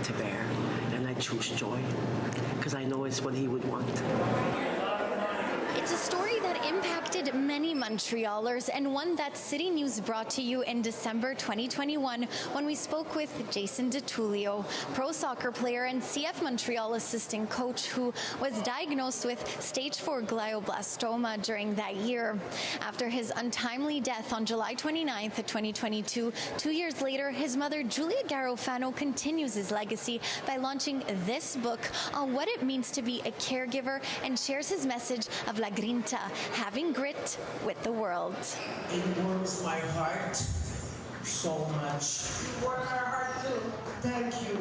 to bear, and I choose joy because I know it's what he would want. It's a story that impacted many Montrealers and one that City News brought to you in December 2021 when we spoke with Jason Tullio, pro soccer player and CF Montreal assistant coach who was diagnosed with stage 4 glioblastoma during that year. After his untimely death on July 29th, 2022, 2 years later, his mother Giulia Garofano continues his legacy by launching this book on what it means to be a caregiver and shares his message of La Grinta, having grit with the world. It warms my heart so much. You warm our heart too. Thank you.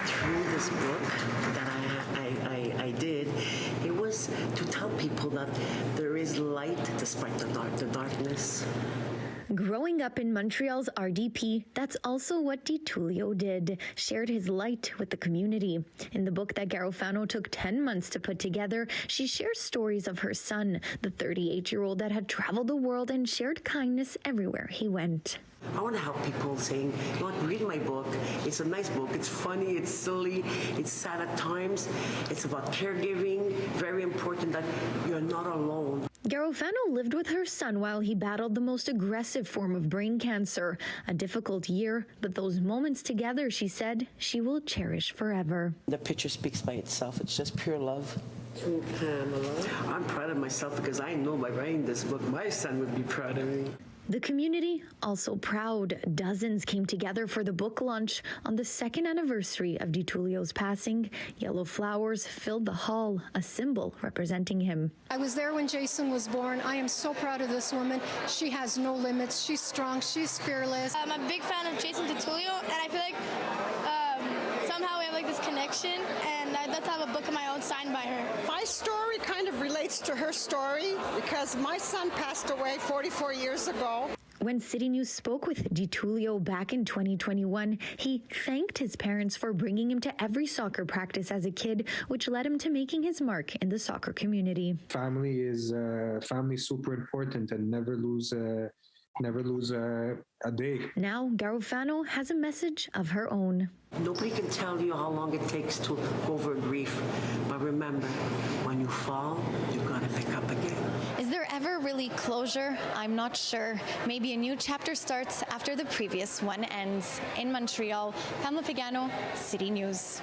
Through this book that I did, it was to tell people that there is light despite the darkness. Growing up in Montreal's RDP, that's also what Tullio did, shared his light with the community. In the book that Garofano took 10 months to put together, she shares stories of her son, the 38-year-old that had traveled the world and shared kindness everywhere he went. I want to help people saying, you know what, read my book. It's a nice book. It's funny, it's silly, it's sad at times. It's about caregiving. Very important that you're not alone. Garofano lived with her son while he battled the most aggressive form of brain cancer. A difficult year, but those moments together, she said, she will cherish forever. The picture speaks by itself. It's just pure love. To Pamela. I'm proud of myself because I know by writing this book, my son would be proud of me. The community also proud. Dozens came together for the book launch on the 2nd anniversary of Tullio's passing. Yellow flowers filled the hall, a symbol representing him. I was there when Jason was born. I am so proud of this woman. She has no limits. She's strong. She's fearless. I'm a big fan of Jason Tullio, and I feel like somehow we have like this connection, and I'd love to have a book of my own signed by her. My story kind of relates to her story because my son passed away 44 years ago. When City News spoke with Tullio back in 2021, he thanked his parents for bringing him to every soccer practice as a kid, which led him to making his mark in the soccer community. Family is super important, and never lose a day. Now, Garofano has a message of her own. Nobody can tell you how long it takes to go over grief. But remember, when you fall, you gotta pick up again. Is there ever really closure? I'm not sure. Maybe a new chapter starts after the previous one ends. In Montreal, Pamela Pagano, City News.